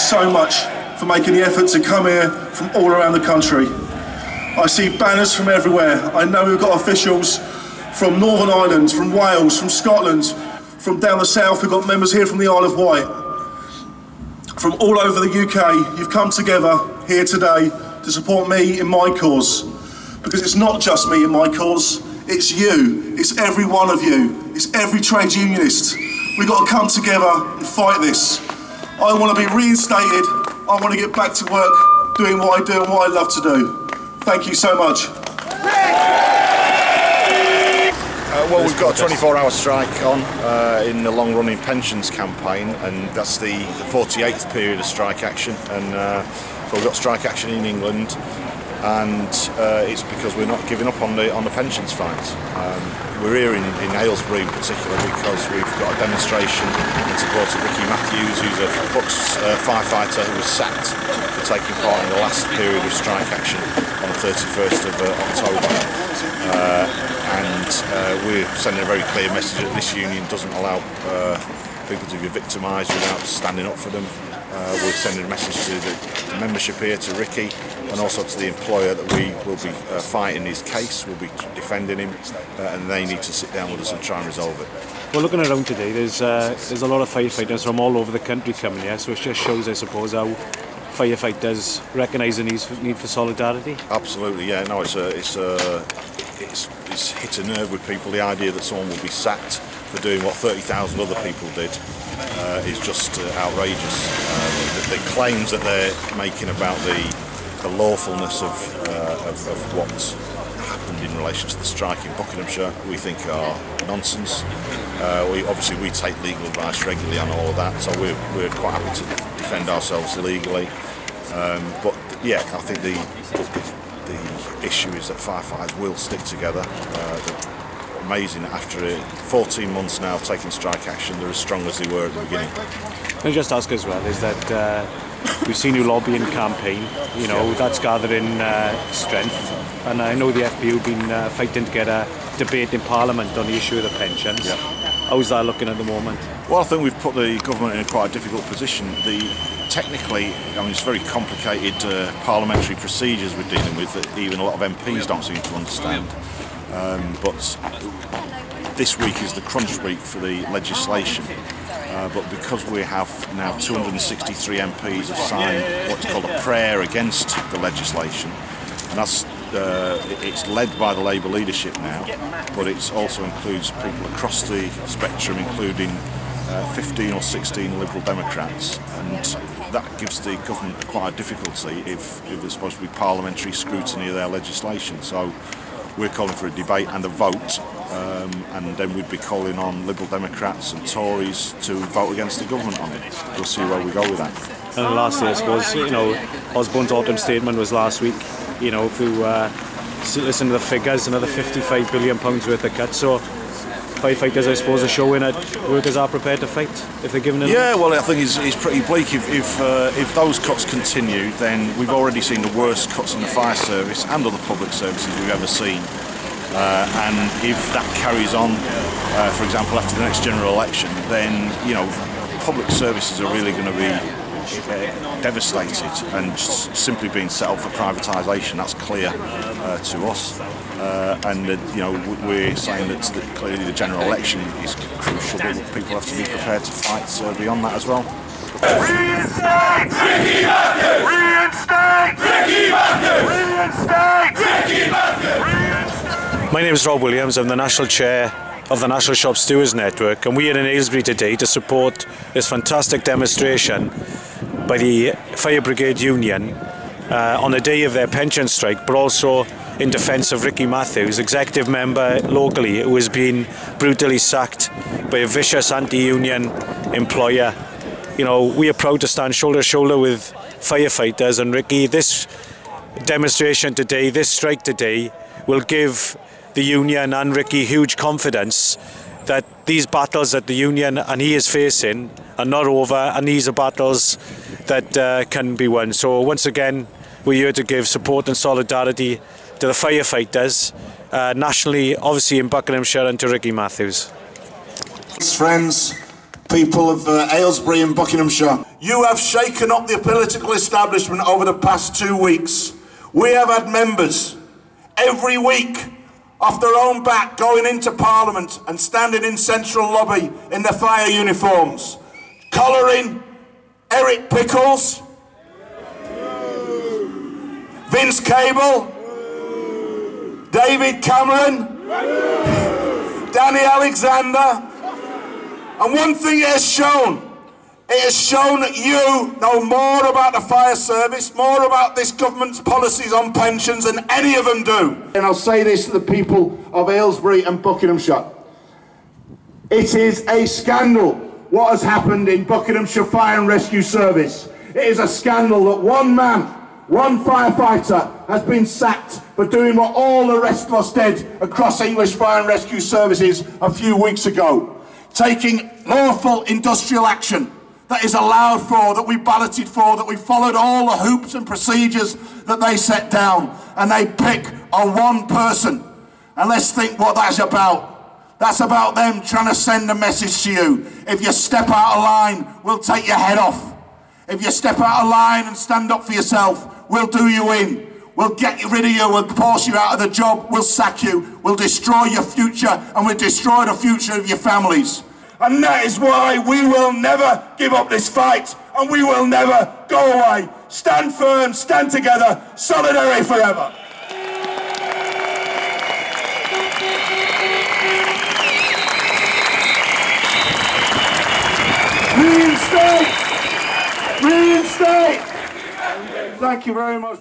so much for making the effort to come here from all around the country. I see banners from everywhere. I know we've got officials from Northern Ireland, from Wales, from Scotland, from down the south. We've got members here from the Isle of Wight. From all over the UK, you've come together here today to support me in my cause. Because it's not just me in my cause, it's you, it's every one of you, it's every trade unionist. We've got to come together and fight this. I want to be reinstated, I want to get back to work doing what I do and what I love to do. Thank you so much. Well, we've got a 24-hour strike on in the long-running pensions campaign, and that's the 48th period of strike action. And so we've got strike action in England, and it's because we're not giving up on the pensions fight. We're here in Aylesbury in particular because we've got a demonstration in support of Ricky Matthews, who's a Bucks firefighter who was sacked for taking part in the last period of strike action on the 31st of October. And we're sending a very clear message that this union doesn't allow people to be victimised without standing up for them. We're sending a message to the membership here, to Ricky, and also to the employer that we will be fighting his case, we'll be defending him, and they need to sit down with us and try and resolve it. Well, looking around today, there's a lot of firefighters from all over the country coming here, so it just shows, I suppose, how firefighters recognise the need for solidarity. Absolutely, yeah. No, it's hit a nerve with people. The idea that someone will be sacked for doing what 30,000 other people did is just outrageous. The claims that they're making about the lawfulness of what happened in relation to the strike in Buckinghamshire, we think are nonsense. Obviously we take legal advice regularly on all of that, so we're quite happy to defend ourselves legally. But yeah, I think the issue is that firefighters will stick together. Amazing that after 14 months now of taking strike action, they're as strong as they were at the beginning. Can I just ask as well, is that we've seen you lobbying campaign, you know, that's gathering strength, and I know the FBU have been fighting to get a debate in Parliament on the issue of the pensions. Yep. How's that looking at the moment? Well, I think we've put the government in quite a difficult position. Technically, I mean, it's very complicated parliamentary procedures we're dealing with that even a lot of MPs don't seem to understand. But this week is the crunch week for the legislation. But because we have now 263 MPs have signed what's called a prayer against the legislation, and that's it's led by the Labour leadership now, but it also includes people across the spectrum, including 15 or 16 Liberal Democrats, and that gives the government quite a difficulty if there's supposed to be parliamentary scrutiny of their legislation. So we're calling for a debate and a vote, and then we'd be calling on Liberal Democrats and Tories to vote against the government on it. We'll see where we go with that. And lastly, I suppose, you know, Osborne's autumn statement was last week. You know, if you listen to the figures, another £55 billion worth of cuts. So firefighters, I suppose, are showing that workers are prepared to fight if they're given it. Yeah, well, I think it's pretty bleak. If those cuts continue, then we've already seen the worst cuts in the fire service and other public services we've ever seen. And if that carries on, for example, after the next general election, then, you know, public services are really going to be devastated and simply being set up for privatisation. That's clear to us, and you know, we're saying that clearly the general election is crucial, but people have to be prepared to fight beyond that as well. Reinstate! Ricky Matthews! Reinstate! Ricky Matthews! Reinstate! My name is Rob Williams. I'm the National Chair of the National Shop Stewards Network, and we're in Aylesbury today to support this fantastic demonstration by the Fire Brigade Union on the day of their pension strike, but also in defence of Ricky Matthews, executive member locally, who has been brutally sacked by a vicious anti-union employer. You know, we are proud to stand shoulder to shoulder with firefighters, and Ricky, this demonstration today, this strike today, will give the union and Ricky huge confidence that these battles that the union and he is facing are not over, and these are battles that can be won. So once again, we're here to give support and solidarity to the firefighters, nationally, obviously in Buckinghamshire, and to Ricky Matthews. Friends, People of Aylesbury and Buckinghamshire, you have shaken up the political establishment over the past 2 weeks. We have had members every week off their own back going into Parliament and standing in central lobby in their fire uniforms, collaring Eric Pickles, Vince Cable, David Cameron, Danny Alexander. And one thing it has shown that you know more about the fire service, more about this government's policies on pensions than any of them do. And I'll say this to the people of Aylesbury and Buckinghamshire. It is a scandal what has happened in Buckinghamshire Fire and Rescue Service. It is a scandal that one man, one firefighter has been sacked for doing what all the rest of us did across English fire and rescue services a few weeks ago. Taking lawful industrial action that is allowed for, that we balloted for, that we followed all the hoops and procedures that they set down, and they pick on one person. And let's think what that's about. That's about them trying to send a message to you. If you step out of line, we'll take your head off. If you step out of line and stand up for yourself, we'll do you in. We'll get rid of you, we'll force you out of the job, we'll sack you, we'll destroy your future, and we'll destroy the future of your families. And that is why we will never give up this fight, and we will never go away. Stand firm, stand together, solidarity forever. Reinstate! Reinstate! Thank you very much.